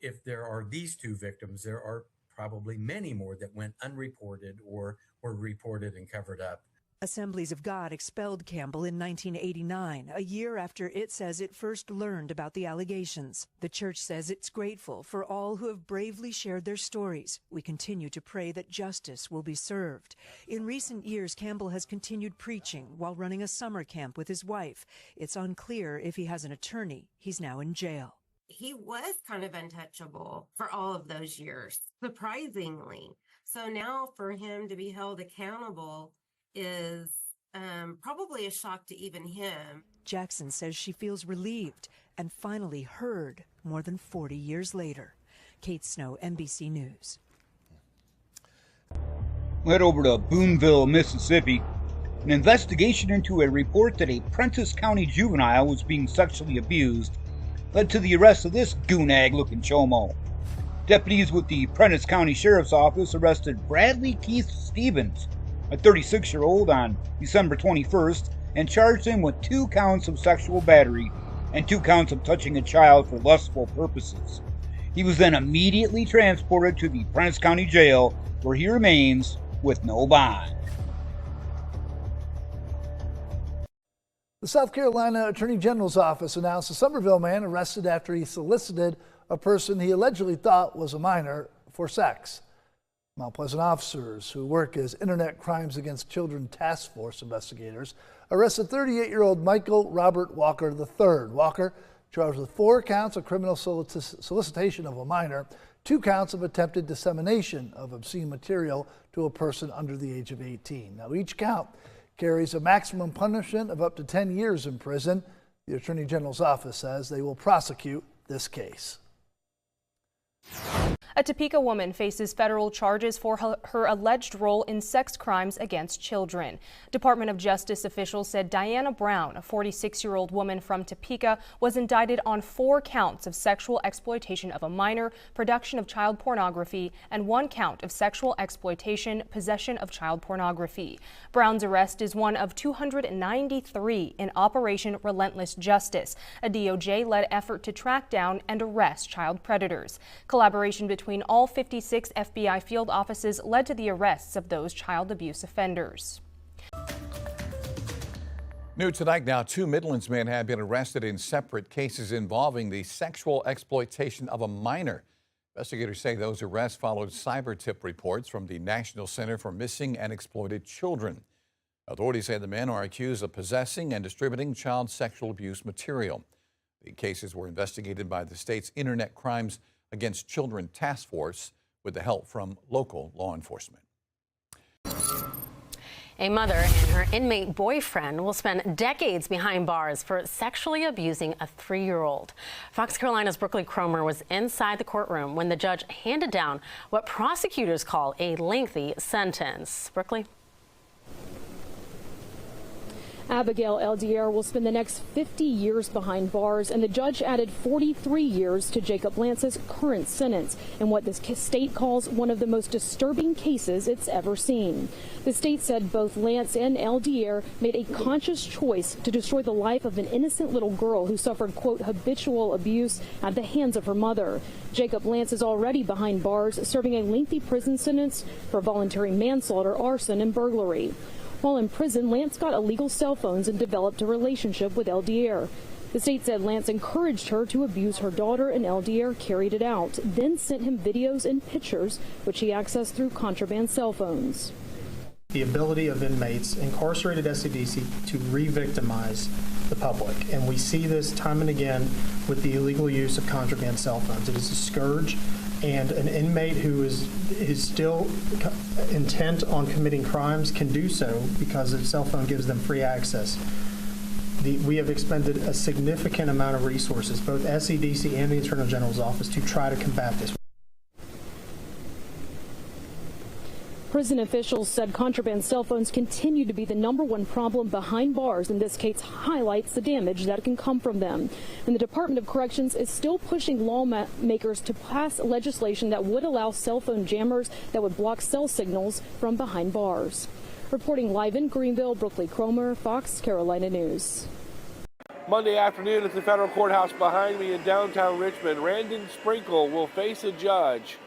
If there are these 2 victims, there are probably many more that went unreported or were reported and covered up.
Assemblies of God expelled Campbell in 1989, a year after it says it first learned about the allegations. The church says it's grateful for all who have bravely shared their stories. We continue to pray that justice will be served. In recent years, Campbell has continued preaching while running a summer camp with his wife. It's unclear if he has an attorney. He's now in jail.
He was kind of untouchable for all of those years, surprisingly. So now for him to be held accountable is probably a shock to even him.
Jackson says she feels relieved and finally heard more than 40 years later. Kate Snow, NBC News.
Head over to Boonville, Mississippi. An investigation into a report that a Prentiss County juvenile was being sexually abused led to the arrest of this goonag-looking chomo. Deputies with the Prentiss County Sheriff's Office arrested Bradley Keith Stevens, a 36-year-old, on December 21st and charged him with 2 counts of sexual battery and 2 counts of touching a child for lustful purposes. He was then immediately transported to the Prentiss County Jail, where he remains with no bond.
The South Carolina Attorney General's office announced a Somerville man arrested after he solicited a person he allegedly thought was a minor for sex. Mount Pleasant officers who work as Internet Crimes Against Children Task Force investigators arrested 38-year-old Michael Robert Walker III. Walker, charged with 4 counts of criminal solicitation of a minor, 2 counts of attempted dissemination of obscene material to a person under the age of 18. Now, each count carries a maximum punishment of up to 10 years in prison. The Attorney General's office says they will prosecute this case.
A Topeka woman faces federal charges for her alleged role in sex crimes against children. Department of Justice officials said Diana Brown, a 46-year-old woman from Topeka, was indicted on 4 counts of sexual exploitation of a minor, production of child pornography, and 1 count of sexual exploitation, possession of child pornography. Brown's arrest is one of 293 in Operation Relentless Justice, a DOJ-led effort to track down and arrest child predators. Collaboration between all 56 FBI field offices led to the arrests of those child abuse offenders.
New tonight now, 2 Midlands men have been arrested in separate cases involving the sexual exploitation of a minor. Investigators say those arrests followed cyber tip reports from the National Center for Missing and Exploited Children. Authorities say the men are accused of possessing and distributing child sexual abuse material. The cases were investigated by the state's Internet Crimes Against Children Task Force with the help from local law enforcement.
A mother and her inmate boyfriend will spend decades behind bars for sexually abusing a 3-year-old. Fox Carolina's Brooklyn Cromer was inside the courtroom when the judge handed down what prosecutors call a lengthy sentence. Brooklyn.
Abigail Eldier will spend the next 50 years behind bars, and the judge added 43 years to Jacob Lance's current sentence in what the state calls one of the most disturbing cases it's ever seen. The state said both Lance and Eldier made a conscious choice to destroy the life of an innocent little girl who suffered, quote, habitual abuse at the hands of her mother. Jacob Lance is already behind bars, serving a lengthy prison sentence for voluntary manslaughter, arson, and burglary. While in prison, Lance got illegal cell phones and developed a relationship with Eldier. The state said Lance encouraged her to abuse her daughter, and Eldier carried it out, then sent him videos and pictures, which he accessed through contraband cell phones.
The ability of inmates incarcerated at SCDC to re-victimize the public, and we see this time and again with the illegal use of contraband cell phones. It is a scourge. And an inmate who is still intent on committing crimes can do so because the cell phone gives them free access. We have expended a significant amount of resources, both SCDC and the Attorney General's office, to try to combat this.
Prison officials said contraband cell phones continue to be the #1 problem behind bars, and this case highlights the damage that can come from them. And the Department of Corrections is still pushing lawmakers to pass legislation that would allow cell phone jammers that would block cell signals from behind bars. Reporting live in Greenville, Brooklyn Cromer, Fox Carolina News.
Monday afternoon at the federal courthouse behind me in downtown Richmond, Randon Sprinkle will face a judge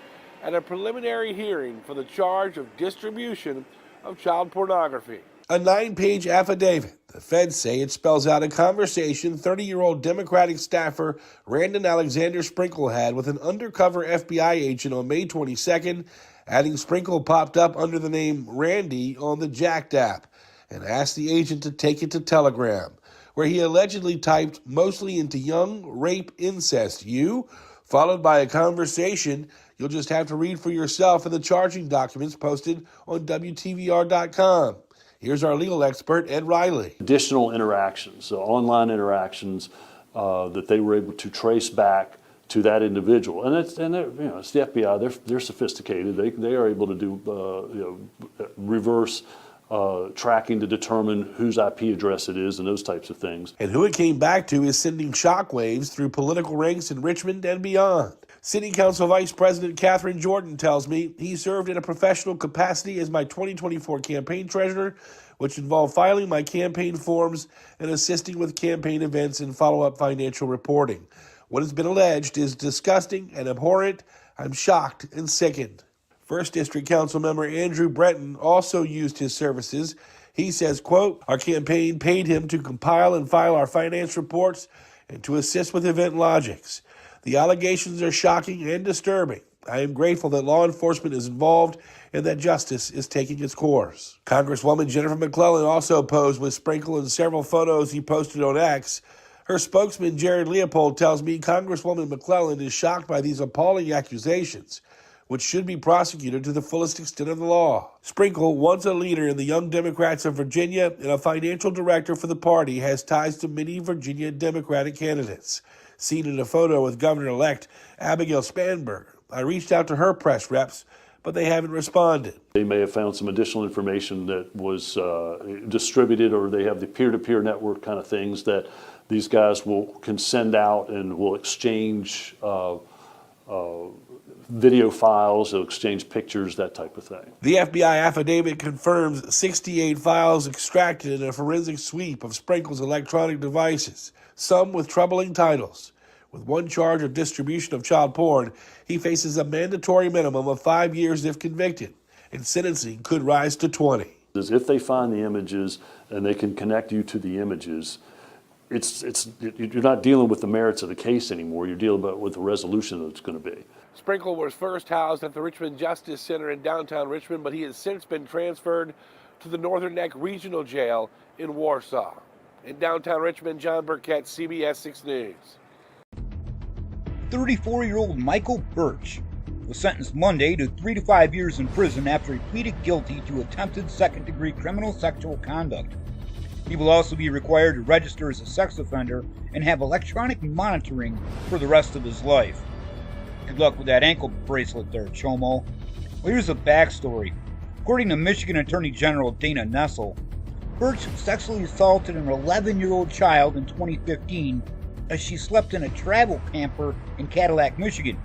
at a preliminary hearing for the charge of distribution of child pornography. A 9-page affidavit. The feds say it spells out a conversation 30-year-old Democratic staffer Randon Alexander Sprinkle had with an undercover FBI agent on May 22nd, adding Sprinkle popped up under the name Randy on the Jacked app and asked the agent to take it to Telegram, where he allegedly typed mostly into young, rape, incest, you, followed by a conversation you'll just have to read for yourself in the charging documents posted on WTVR.com. Here's our legal expert, Ed Riley.
Additional interactions, online interactions that they were able to trace back to that individual, and it's the FBI. They're sophisticated. They are able to do reverse tracking to determine whose IP address it is and those types of things.
And who it came back to is sending shockwaves through political ranks in Richmond and beyond. City Council Vice President Catherine Jordan tells me he served in a professional capacity as my 2024 campaign treasurer, which involved filing my campaign forms and assisting with campaign events and follow-up financial reporting. What has been alleged is disgusting and abhorrent. I'm shocked and sickened. First District Council member Andrew Breton also used his services. He says, quote, our campaign paid him to compile and file our finance reports and to assist with event logics. The allegations are shocking and disturbing. I am grateful that law enforcement is involved and that justice is taking its course. Congresswoman Jennifer McClellan also posed with Sprinkle in several photos he posted on X. Her spokesman, Jared Leopold, tells me Congresswoman McClellan is shocked by these appalling accusations, which should be prosecuted to the fullest extent of the law. Sprinkle, once a leader in the Young Democrats of Virginia and a financial director for the party, has ties to many Virginia Democratic candidates. Seen in a photo with Governor-elect Abigail Spanberger. I reached out to her press reps, but they haven't responded.
They may have found some additional information that was distributed, or they have the peer-to-peer network kind of things that these guys can send out and will exchange video files, they'll exchange pictures, that type of thing.
The FBI affidavit confirms 68 files extracted in a forensic sweep of Sprinkle's electronic devices, some with troubling titles. With one charge of distribution of child porn, he faces a mandatory minimum of 5 years if convicted, and sentencing could rise to 20.
If they find the images and they can connect you to the images, you're not dealing with the merits of the case anymore. You're dealing with the resolution that it's going to be.
Sprinkle was first housed at the Richmond Justice Center in downtown Richmond, but he has since been transferred to the Northern Neck Regional Jail in Warsaw. In downtown Richmond, John Burkett, CBS 6 News.
34-year-old Michael Birch was sentenced Monday to 3 to 5 years in prison after he pleaded guilty to attempted second-degree criminal sexual conduct. He will also be required to register as a sex offender and have electronic monitoring for the rest of his life. Good luck with that ankle bracelet there, Chomo. Well, here's the backstory. According to Michigan Attorney General Dana Nessel, Birch sexually assaulted an 11-year-old child in 2015 as she slept in a travel camper in Cadillac, Michigan.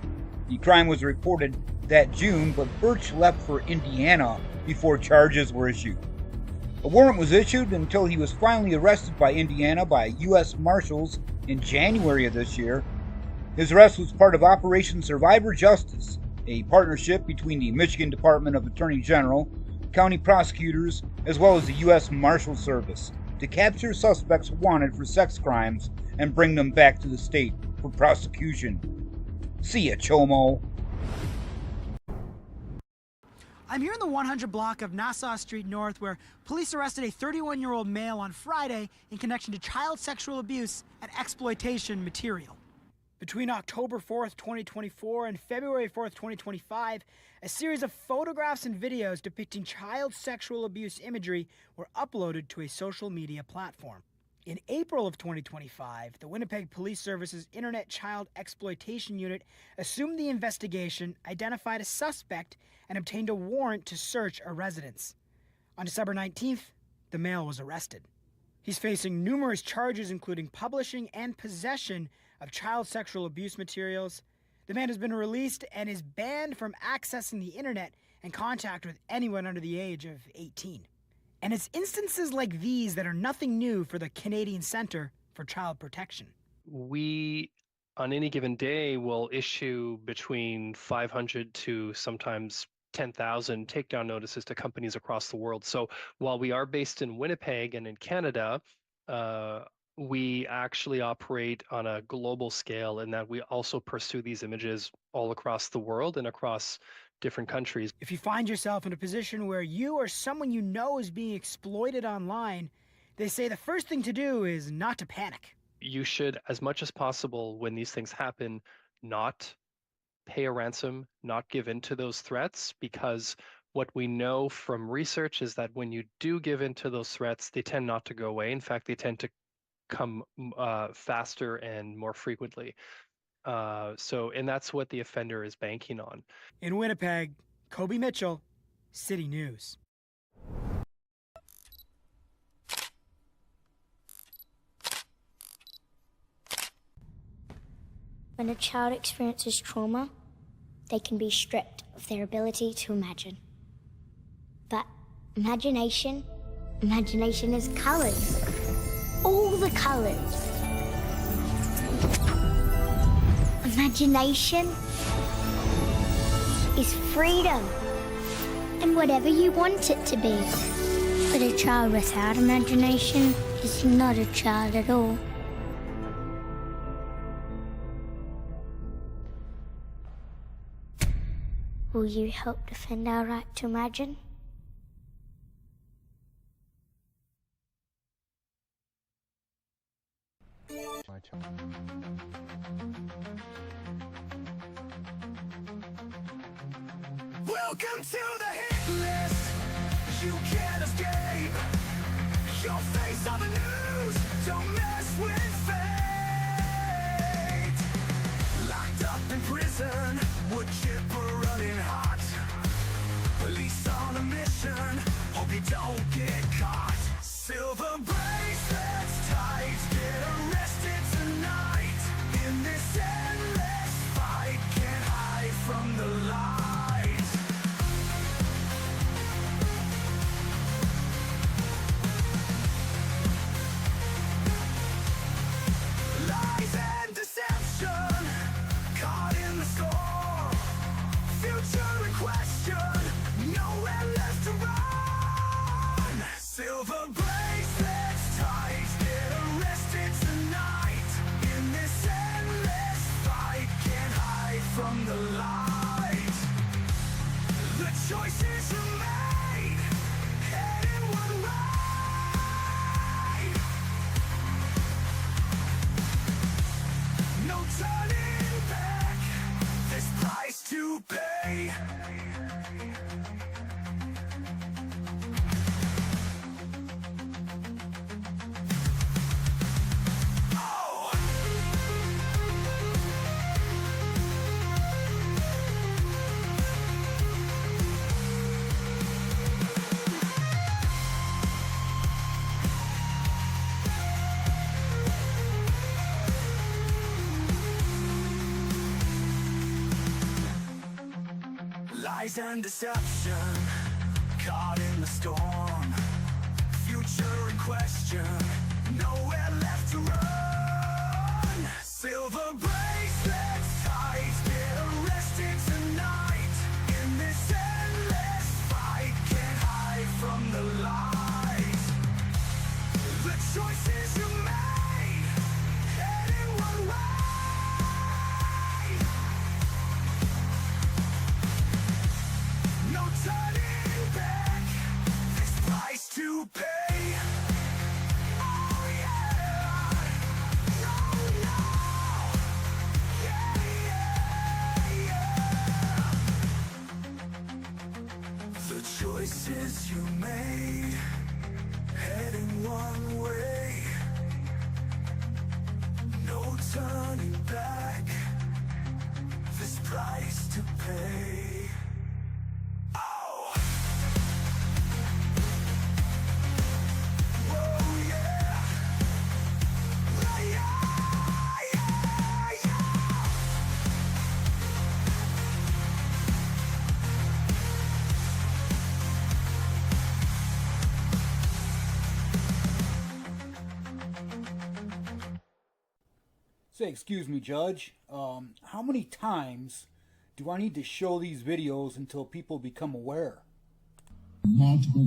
The crime was reported that June, but Birch left for Indiana before charges were issued. A warrant was issued until he was finally arrested by Indiana by U.S. Marshals in January of this year. His arrest was part of Operation Survivor Justice, a partnership between the Michigan Department of Attorney General, county prosecutors, as well as the U.S. Marshal Service to capture suspects wanted for sex crimes and bring them back to the state for prosecution. See ya, Chomo.
I'm here in the 100 block of Nassau Street North, where police arrested a 31-year-old male on Friday in connection to child sexual abuse and exploitation material. Between October 4th, 2024 and February 4th, 2025, a series of photographs and videos depicting child sexual abuse imagery were uploaded to a social media platform. In April of 2025, the Winnipeg Police Service's Internet Child Exploitation Unit assumed the investigation, identified a suspect, and obtained a warrant to search a residence. On December 19th, the male was arrested. He's facing numerous charges, including publishing and possession of child sexual abuse materials. The man has been released and is banned from accessing the internet and contact with anyone under the age of 18. And it's instances like these that are nothing new for the Canadian Centre for Child Protection.
We, on any given day, will issue between 500 to sometimes 10,000 takedown notices to companies across the world. So while we are based in Winnipeg and in Canada, we actually operate on a global scale in that we also pursue these images all across the world and across different countries.
If you find yourself in a position where you or someone you know is being exploited online, they say the first thing to do is not to panic.
You should, as much as possible, when these things happen, not pay a ransom, not give in to those threats, because what we know from research is that when you do give in to those threats, they tend not to go away. In fact, they tend to come faster and more frequently. And that's what the offender is banking on.
In Winnipeg, Kobe Mitchell, City News.
When a child experiences trauma, they can be stripped of their ability to imagine. But imagination is colors. All the colors. Imagination is freedom. And whatever you want it to be. But a child without imagination is not a child at all. Will you help defend our right to imagine?
Welcome to the hit list. You can't escape. Your face on the news. Don't mess with fate. Locked up in prison. Wood chipper running hot. Police on a mission. Hope you don't get caught. Silver bracelets tight. Get arrested tonight. In this endless fight. Can't hide from the light. Lies and deception, caught in the storm. Future in question, nowhere left to run. Silver bracelets tight, get arrested tonight. In this endless fight, can't hide from the light. The choices you made, heading one way. No turning back, this price to pay. Oh. Lies and deception, caught in the storm. Future in question, nowhere left to run. Silver bracelets tight, get arrested tonight. In this endless fight, can't hide from the light. The choices you made, heading one way. No turning back, this price to pay. Oh yeah, no, no, yeah, yeah, yeah. The choices you made, heading one way. No turning back, this price to pay.
Say, excuse me, Judge. How many times do I need to show these videos until people become aware?
Multiple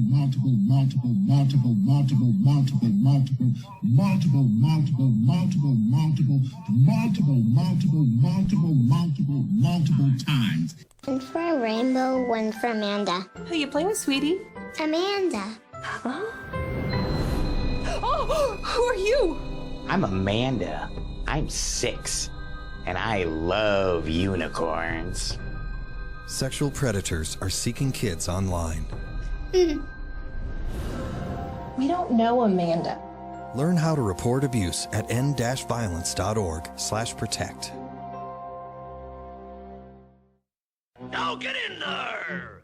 times.
One for a rainbow, one for Amanda.
Who you playing with, sweetie?
Amanda.
Oh, who are you?
I'm Amanda. I'm 6, and I love unicorns.
Sexual predators are seeking kids online.
We don't know Amanda.
Learn how to report abuse at end-violence.org/protect.
Now get in there!